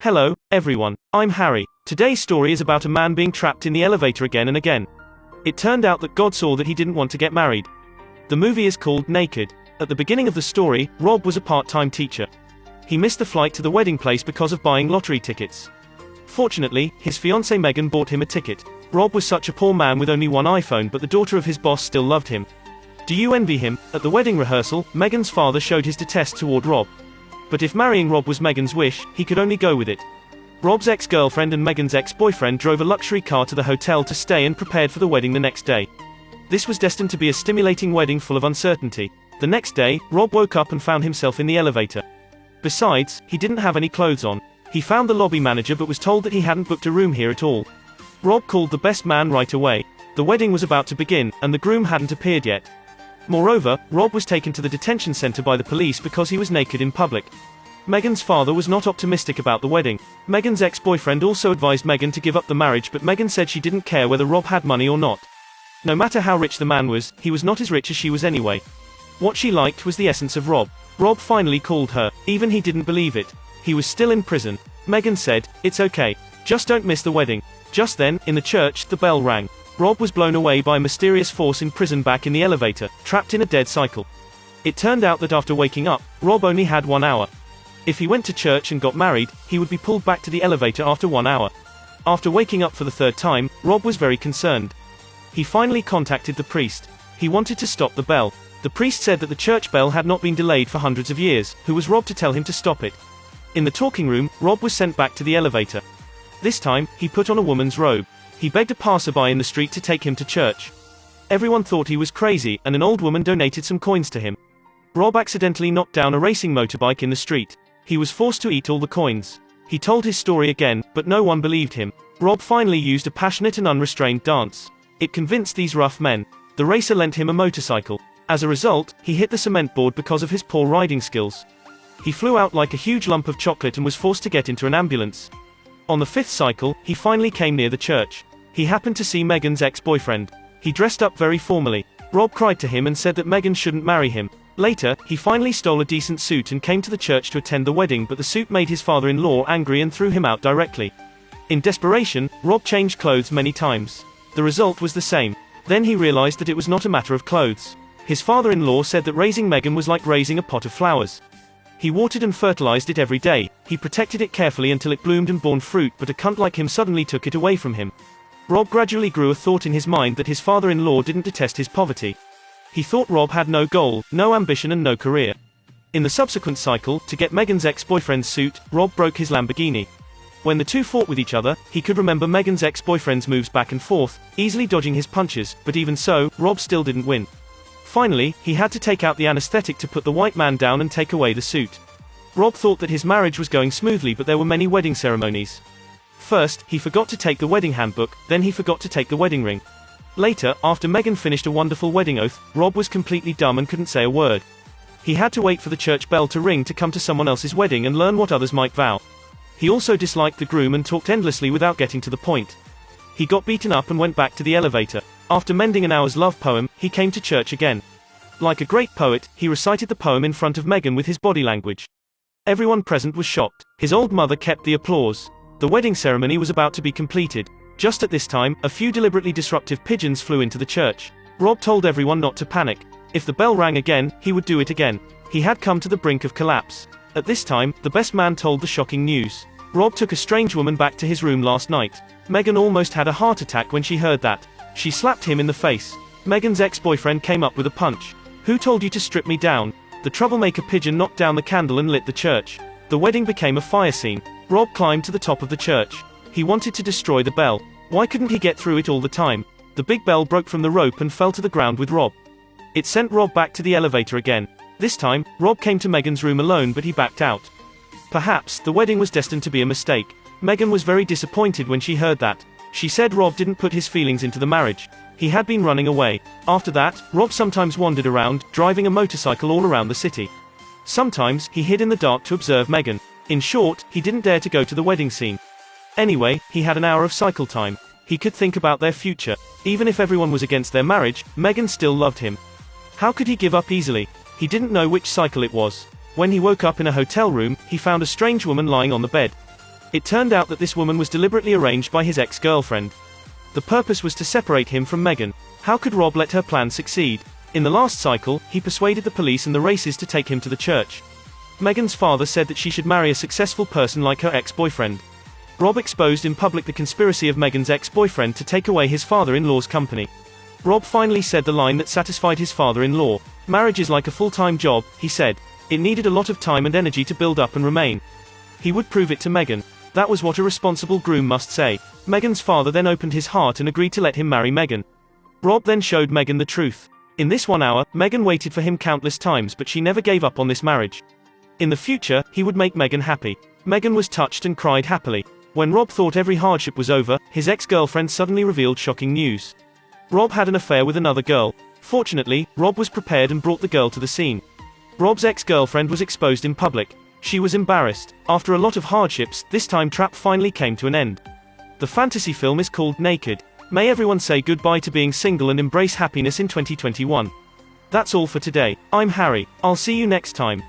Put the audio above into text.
Hello, everyone. I'm Harry. Today's story is about a man being trapped in the elevator again and again. It turned out that God saw that he didn't want to get married. The movie is called Naked. At the beginning of the story, Rob was a part-time teacher. He missed the flight to the wedding place because of buying lottery tickets. Fortunately, his fiancée Megan bought him a ticket. Rob was such a poor man with only one iPhone, but the daughter of his boss still loved him. Do you envy him? At the wedding rehearsal, Megan's father showed his detest toward Rob. But if marrying Rob was Megan's wish, he could only go with it. Rob's ex-girlfriend and Megan's ex-boyfriend drove a luxury car to the hotel to stay and prepared for the wedding the next day. This was destined to be a stimulating wedding full of uncertainty. The next day, Rob woke up and found himself in the elevator. Besides, he didn't have any clothes on. He found the lobby manager but was told that he hadn't booked a room here at all. Rob called the best man right away. The wedding was about to begin, and the groom hadn't appeared yet. Moreover, Rob was taken to the detention center by the police because he was naked in public. Megan's father was not optimistic about the wedding. Megan's ex-boyfriend also advised Megan to give up the marriage, but Megan said she didn't care whether Rob had money or not. No matter how rich the man was, he was not as rich as she was anyway. What she liked was the essence of Rob. Rob finally called her. Even he didn't believe it. He was still in prison. Megan said, "It's okay. Just don't miss the wedding." Just then, in the church, the bell rang. Rob was blown away by a mysterious force in prison back in the elevator, trapped in a dead cycle. It turned out that after waking up, Rob only had 1 hour. If he went to church and got married, he would be pulled back to the elevator after 1 hour. After waking up for the third time, Rob was very concerned. He finally contacted the priest. He wanted to stop the bell. The priest said that the church bell had not been delayed for hundreds of years. Who was Rob to tell him to stop it? In the talking room, Rob was sent back to the elevator. This time, he put on a woman's robe. He begged a passerby in the street to take him to church. Everyone thought he was crazy, and an old woman donated some coins to him. Rob accidentally knocked down a racing motorbike in the street. He was forced to eat all the coins. He told his story again, but no one believed him. Rob finally used a passionate and unrestrained dance. It convinced these rough men. The racer lent him a motorcycle. As a result, he hit the cement board because of his poor riding skills. He flew out like a huge lump of chocolate and was forced to get into an ambulance. On the fifth cycle, he finally came near the church. He happened to see Megan's ex-boyfriend. He dressed up very formally. Rob cried to him and said that Megan shouldn't marry him. Later, he finally stole a decent suit and came to the church to attend the wedding, but the suit made his father-in-law angry and threw him out directly. In desperation, Rob changed clothes many times. The result was the same. Then he realized that it was not a matter of clothes. His father-in-law said that raising Megan was like raising a pot of flowers. He watered and fertilized it every day. He protected it carefully until it bloomed and bore fruit, but a cunt like him suddenly took it away from him. Rob gradually grew a thought in his mind that his father-in-law didn't detest his poverty. He thought Rob had no goal, no ambition and no career. In the subsequent cycle, to get Megan's ex-boyfriend's suit, Rob broke his Lamborghini. When the two fought with each other, he could remember Megan's ex-boyfriend's moves back and forth, easily dodging his punches, but even so, Rob still didn't win. Finally, he had to take out the anesthetic to put the white man down and take away the suit. Rob thought that his marriage was going smoothly, but there were many wedding ceremonies. First, he forgot to take the wedding handbook, then he forgot to take the wedding ring. Later, after Megan finished a wonderful wedding oath, Rob was completely dumb and couldn't say a word. He had to wait for the church bell to ring to come to someone else's wedding and learn what others might vow. He also disliked the groom and talked endlessly without getting to the point. He got beaten up and went back to the elevator. After mending an hour's love poem, he came to church again. Like a great poet, he recited the poem in front of Megan with his body language. Everyone present was shocked. His old mother kept the applause. The wedding ceremony was about to be completed. Just at this time, a few deliberately disruptive pigeons flew into the church. Rob told everyone not to panic. If the bell rang again, he would do it again. He had come to the brink of collapse. At this time, the best man told the shocking news. Rob took a strange woman back to his room last night. Megan almost had a heart attack when she heard that. She slapped him in the face. Megan's ex-boyfriend came up with a punch. "Who told you to strip me down?" The troublemaker pigeon knocked down the candle and lit the church. The wedding became a fire scene. Rob climbed to the top of the church. He wanted to destroy the bell. Why couldn't he get through it all the time? The big bell broke from the rope and fell to the ground with Rob. It sent Rob back to the elevator again. This time, Rob came to Megan's room alone, but he backed out. Perhaps, the wedding was destined to be a mistake. Megan was very disappointed when she heard that. She said Rob didn't put his feelings into the marriage. He had been running away. After that, Rob sometimes wandered around, driving a motorcycle all around the city. Sometimes, he hid in the dark to observe Megan. In short, he didn't dare to go to the wedding scene. Anyway, he had an hour of cycle time. He could think about their future. Even if everyone was against their marriage, Megan still loved him. How could he give up easily? He didn't know which cycle it was. When he woke up in a hotel room, he found a strange woman lying on the bed. It turned out that this woman was deliberately arranged by his ex-girlfriend. The purpose was to separate him from Megan. How could Rob let her plan succeed? In the last cycle, he persuaded the police and the races to take him to the church. Megan's father said that she should marry a successful person like her ex-boyfriend. Rob exposed in public the conspiracy of Megan's ex-boyfriend to take away his father-in-law's company. Rob finally said the line that satisfied his father-in-law. Marriage is like a full-time job, he said. It needed a lot of time and energy to build up and remain. He would prove it to Megan. That was what a responsible groom must say. Megan's father then opened his heart and agreed to let him marry Megan. Rob then showed Megan the truth. In this 1 hour, Megan waited for him countless times, but she never gave up on this marriage. In the future, he would make Megan happy. Megan was touched and cried happily. When Rob thought every hardship was over, his ex-girlfriend suddenly revealed shocking news. Rob had an affair with another girl. Fortunately, Rob was prepared and brought the girl to the scene. Rob's ex-girlfriend was exposed in public. She was embarrassed. After a lot of hardships, this time trap finally came to an end. The fantasy film is called Naked. May everyone say goodbye to being single and embrace happiness in 2021. That's all for today. I'm Harry. I'll see you next time.